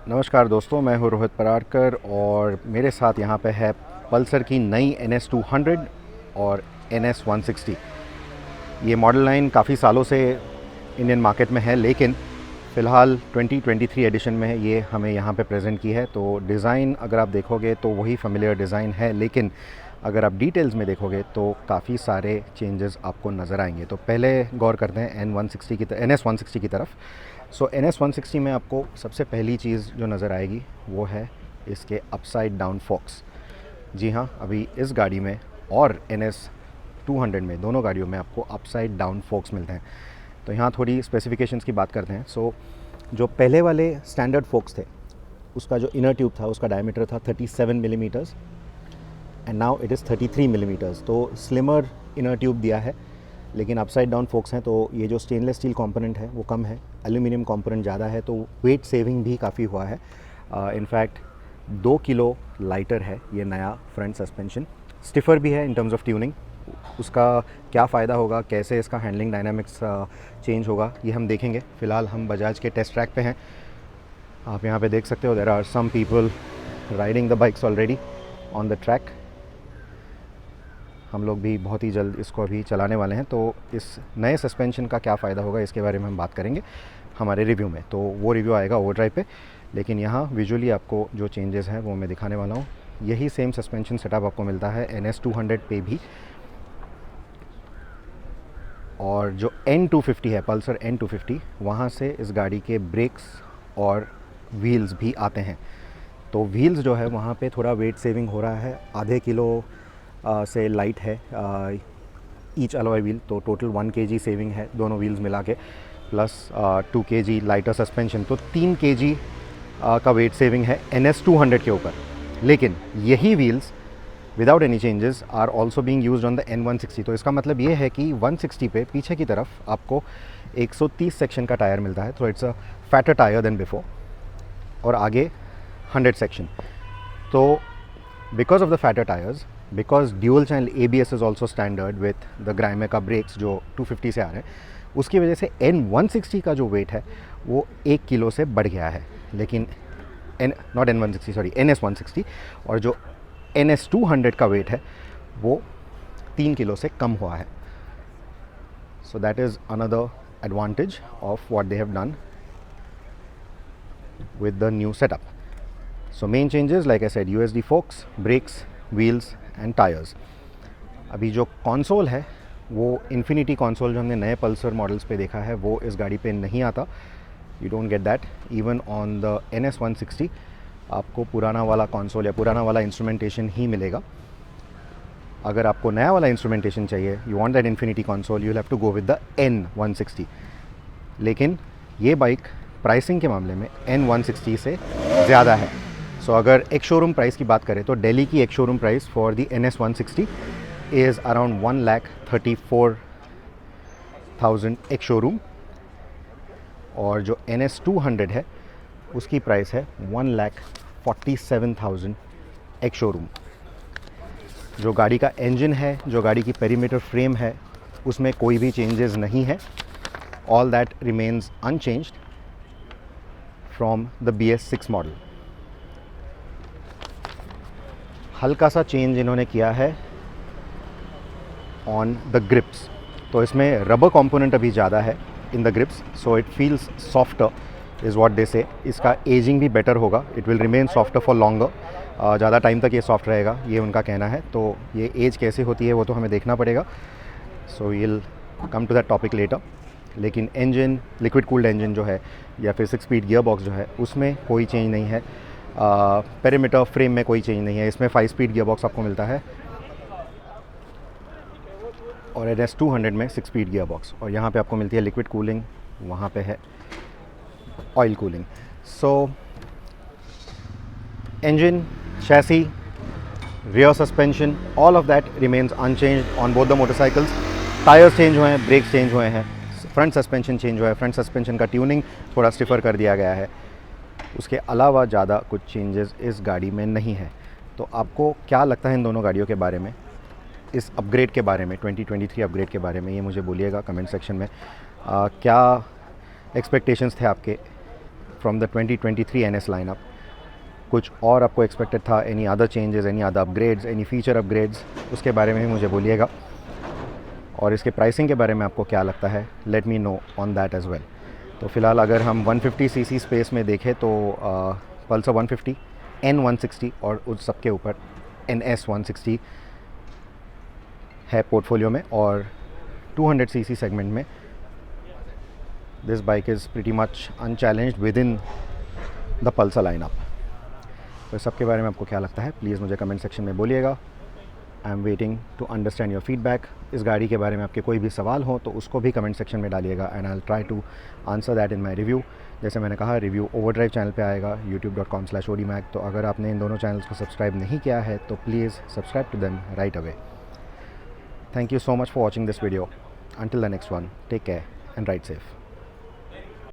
नमस्कार दोस्तों, मैं हूं रोहित परारकर और मेरे साथ यहाँ पे है पल्सर की नई NS200 और NS160। ये मॉडल लाइन काफ़ी सालों से इंडियन मार्केट में है, लेकिन फ़िलहाल 2023 एडिशन में ये हमें यहाँ पे प्रेजेंट की है। तो डिज़ाइन अगर आप देखोगे तो वही फेमिलियर डिज़ाइन है, लेकिन अगर आप डिटेल्स में देखोगे तो काफ़ी सारे चेंजेस आपको नज़र आएंगे। तो पहले गौर करते हैं NS160 की तरफ। सो NS160 में आपको सबसे पहली चीज़ जो नज़र आएगी वो है इसके अपसाइड डाउन फोक्स। जी हाँ, अभी इस गाड़ी में और NS200 में, दोनों गाड़ियों में आपको अपसाइड डाउन फोक्स मिलते हैं। तो यहाँ थोड़ी स्पेसिफिकेशंस की बात करते हैं। सो जो पहले वाले स्टैंडर्ड फोक्स थे, उसका जो इनर ट्यूब था उसका डायमीटर था 37 millimetres and now it is 33 millimetres. तो स्लिमर इनर ट्यूब दिया है, लेकिन अपसाइड डाउन फोक्स हैं तो ये जो स्टेनलेस स्टील कंपोनेंट है वो कम है, एल्यूमिनियम कंपोनेंट ज़्यादा है, तो वेट सेविंग भी काफ़ी हुआ है। इनफैक्ट 2 किलो लाइटर है ये नया फ्रंट सस्पेंशन। स्टिफर भी है इन टर्म्स ऑफ ट्यूनिंग। उसका क्या फ़ायदा होगा, कैसे इसका हैंडलिंग डायनामिक्स चेंज होगा, ये हम देखेंगे। फ़िलहाल हम बजाज के टेस्ट ट्रैक पे हैं। आप यहाँ पे देख सकते हो, there are some people riding the bikes already on the track. हम लोग भी बहुत ही जल्द इसको अभी चलाने वाले हैं। तो इस नए सस्पेंशन का क्या फ़ायदा होगा इसके बारे में हम बात करेंगे हमारे रिव्यू में। तो वो रिव्यू आएगा ओवरड्राइव पे, लेकिन यहाँ विजुअली आपको जो चेंजेस हैं वो मैं दिखाने वाला हूँ। यही सेम सस्पेंशन सेटअप आपको मिलता है NS200 पे भी। और जो N250 है, पल्सर N250, वहाँ से इस गाड़ी के ब्रेक्स और व्हील्स भी आते हैं। तो व्हील्स जो है वहाँ पे थोड़ा वेट सेविंग हो रहा है, आधे किलो से लाइट है ईच अलॉय व्हील। तो टोटल 1 kg सेविंग है दोनों व्हील्स मिला के, प्लस 2 kg लाइटर सस्पेंशन, तो 3 kg का वेट सेविंग है NS200 के ऊपर। लेकिन यही wheels without any changes are also being used on the N160। तो इसका मतलब ये है कि 160 पे पीछे की तरफ आपको 130 सेक्शन का टायर मिलता है, तो it's a fatter tyre then before, और आगे 100 सेक्शन। तो because of the fatter tyres, because dual channel ABS is also standard with the Grimeca brakes जो 250 से आ रहे हैं, उसकी वजह से N160 का जो वेट है वो 1 किलो से बढ़ गया है। लेकिन NS160, और जो NS200 का वेट है वो 3 किलो से कम हुआ है। So that is another advantage of what they have done with the new setup. So main changes, like I said, USD forks, brakes, wheels and tires. अभी जो कंसोल है वो इन्फिनिटी कंसोल जो हमने नए पल्सर मॉडल्स पे देखा है वो इस गाड़ी पे नहीं आता। You don't get that even on the NS160। आपको पुराना वाला कंसोल या पुराना वाला इंस्ट्रूमेंटेशन ही मिलेगा। अगर आपको नया वाला इंस्ट्रूमेंटेशन चाहिए, you want that infinity console, you will have to go with the N160। लेकिन ये बाइक प्राइसिंग के मामले में N160 से ज़्यादा है। सो अगर एक शोरूम प्राइस की बात करें तो दिल्ली की एक showroom price for the NS160 is around 1,34,000 एक शोरूम, और जो NS200 है उसकी प्राइस है 1,47,000 एक शोरूम। जो गाड़ी का इंजन है, जो गाड़ी की पेरीमीटर फ्रेम है, उसमें कोई भी चेंजेस नहीं है। All that remains unchanged from the BS6 model. हल्का सा चेंज इन्होंने किया है ऑन द ग्रिप्स। तो इसमें रबर कंपोनेंट अभी ज़्यादा है in the grips, so it feels softer is what they say. इसका एजिंग भी बेटर होगा, it will remain softer for longer, ज़्यादा टाइम तक ये सॉफ्ट रहेगा, ये उनका कहना है। तो ये एज कैसे होती है वो तो हमें देखना पड़ेगा। So will come to that topic later. लेकिन इंजन, लिक्विड कूल्ड इंजन जो है या फिर 6 स्पीड गियर बॉक्स जो है उसमें कोई चेंज नहीं है। पेरीमीटर फ्रेम में कोई चेंज नहीं है। इसमें 5 स्पीड गियर बॉक्स आपको मिलता है और NS200 में 6 स्पीड गियर बॉक्स, और यहाँ पे आपको मिलती है लिक्विड कूलिंग, वहाँ पे है oil cooling. So engine, chassis, rear suspension, all of that remains unchanged on both the motorcycles. Tyres change हुए हैं, ब्रेक्स चेंज हुए हैं, फ्रंट सस्पेंशन चेंज हुआ है, फ्रंट सस्पेंशन का ट्यूनिंग थोड़ा स्टिफर कर दिया गया है। उसके अलावा ज़्यादा कुछ चेंजेस इस गाड़ी में नहीं है। तो आपको क्या लगता है इन दोनों गाड़ियों के बारे में, इस अपग्रेड के बारे में, 2023 अपग्रेड के बारे में, ये मुझे बोलिएगा कमेंट सेक्शन में। क्या एक्सपेक्टेशंस थे आपके फ्रॉम द 2023 NS लाइनअप। कुछ और आपको एक्सपेक्टेड था, any other changes, any other upgrades, any feature upgrades, उसके बारे में भी मुझे बोलिएगा। और इसके प्राइसिंग के बारे में आपको क्या लगता है, let me know on that as well. तो फ़िलहाल अगर हम 150cc स्पेस में देखें तो पल्सर 150, N160 और उस सब के ऊपर NS 160 है पोर्टफोलियो में। और 200cc सेगमेंट में this bike is pretty much unchallenged with in the Pulsar lineup. तो इस सब के बारे में आपको क्या लगता है, प्लीज़ मुझे कमेंट सेक्शन में बोलिएगा। I am waiting to understand your feedback. इस गाड़ी के बारे में आपके कोई भी सवाल हो तो उसको भी कमेंट सेक्शन में डालिएगा and I will try to answer that in my review. जैसे मैंने कहा, रिव्यू ओवरड्राइव चैनल पे आएगा, youtube.com/odimag। तो अगर आपने इन दोनों चैनल्स को सब्सक्राइब नहीं किया है तो please subscribe to them right away. Thank you so much for watching this video. Until the next one, take care and ride safe.